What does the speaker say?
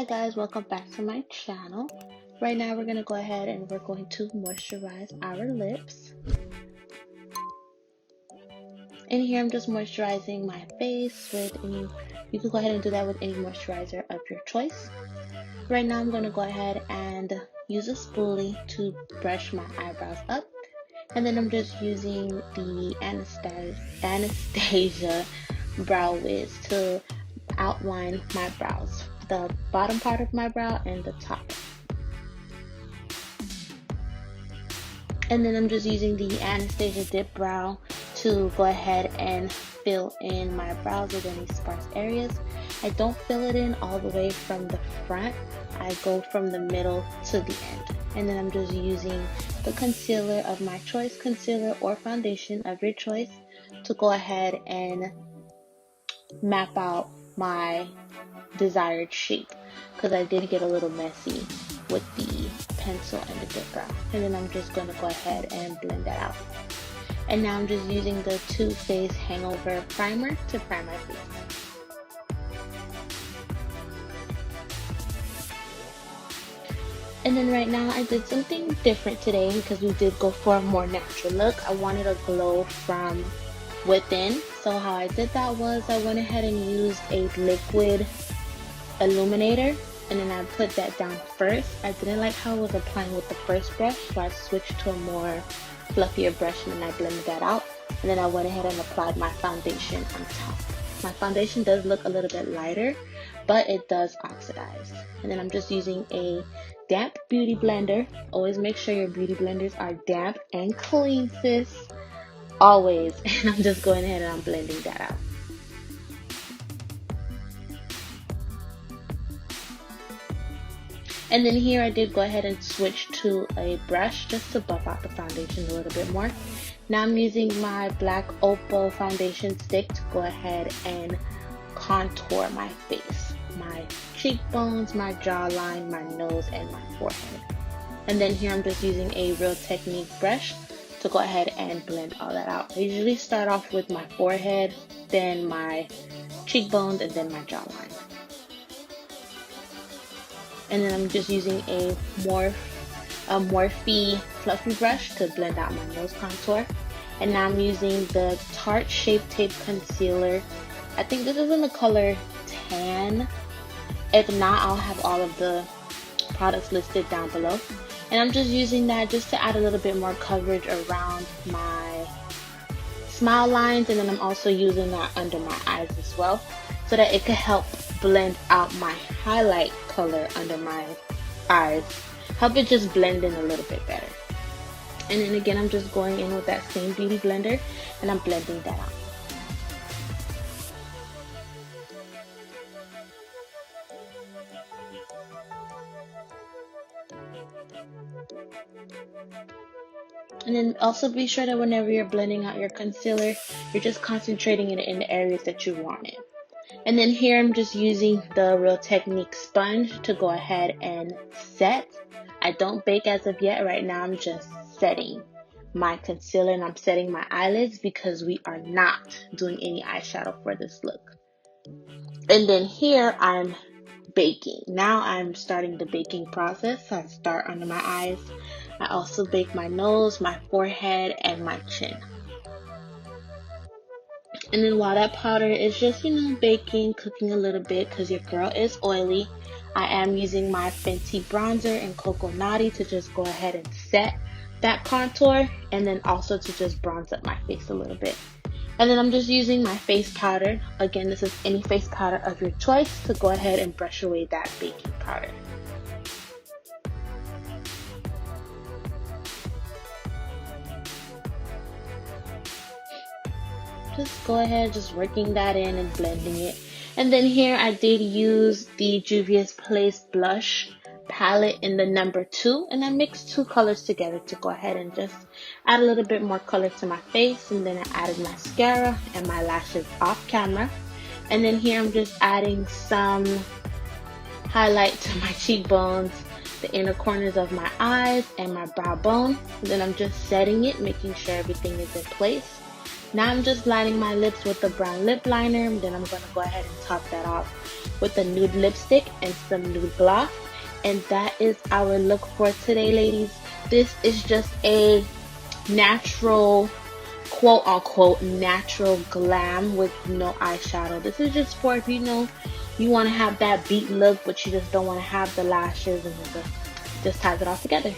guys, welcome back to my channel. Right now we're going to go ahead and we're going to moisturize our lips. And here I'm just moisturizing my face with you can go ahead and do that with any moisturizer of your choice. Right now I'm going to go ahead and use a spoolie to brush my eyebrows up. And then I'm just using the Anastasia Brow Wiz to outline my brows, the bottom part of my brow and the top. And then I'm just using the Anastasia Dip Brow to go ahead and fill in my brows with any sparse areas. I don't fill it in all the way from the front. I go from the middle to the end. And then I'm just using the concealer of my choice, concealer or foundation of your choice, to go ahead and map out my desired shape, because I did get a little messy with the pencil and the dip brow. And then I'm just going to go ahead and blend that out. And now I'm just using the TooFaced Hangover primer to prime my face. And then right now I did something different today because we did go for a more natural look. I wanted a glow from within. So how I did that was I went ahead and used a liquid illuminator, and then I put that down first. I didn't like how I was applying with the first brush, so I switched to a more fluffier brush and then I blended that out. And then I went ahead and applied my foundation on top. My foundation does look a little bit lighter, but it does oxidize. And then I'm just using a damp beauty blender. Always make sure your beauty blenders are damp and clean, sis. Always. And I'm just going ahead and I'm blending that out. And then here I did go ahead and switch to a brush just to buff out the foundation a little bit more. Now I'm using my black Opal foundation stick to go ahead and contour my face, my cheekbones, my jawline, my nose, and my forehead. And then here I'm just using a Real Technique brush to go ahead and blend all that out. I usually start off with my forehead, then my cheekbones, and then my jawline. And then I'm just using a Morphe fluffy brush to blend out my nose contour. And now I'm using the Tarte Shape Tape Concealer. I think this is in the color Tan. If not, I'll have all of the products listed down below. And I'm just using that just to add a little bit more coverage around my smile lines. And then I'm also using that under my eyes as well, so that it could help blend out my highlight color under my eyes. Help it just blend in a little bit better. And then again, I'm just going in with that same beauty blender and I'm blending that out. And then also be sure that whenever you're blending out your concealer, you're just concentrating it in the areas that you want it. And then here I'm just using the Real Technique sponge to go ahead and set. I don't bake as of yet. Right now I'm just setting my concealer and I'm setting my eyelids because we are not doing any eyeshadow for this look. And then here I'm baking. Now I'm starting the baking process. So I start under my eyes. I also bake my nose, my forehead, and my chin. And then while that powder is just, baking, cooking a little bit because your girl is oily, I am using my Fenty bronzer in Coco to just go ahead and set that contour, and then also to just bronze up my face a little bit. And then I'm just using my face powder. Again, this is any face powder of your choice, to go ahead and brush away that baking powder. Just go ahead, just working that in and blending it. And then here I did use the Juviasplace blush palette in the number 2, and I mixed 2 colors together to go ahead and just add a little bit more color to my face. And then I added mascara and my lashes off camera. And then here I'm just adding some highlight to my cheekbones, the inner corners of my eyes, and my brow bone. And then I'm just setting it, making sure everything is in place. Now I'm just lining my lips with the brown lip liner, and then I'm going to go ahead and top that off with a nude lipstick and some nude gloss. And that is our look for today, ladies. This is just a natural, quote unquote, natural glam with no eyeshadow. This is just for if you know you want to have that beat look, but you just don't want to have the lashes, and just ties it all together.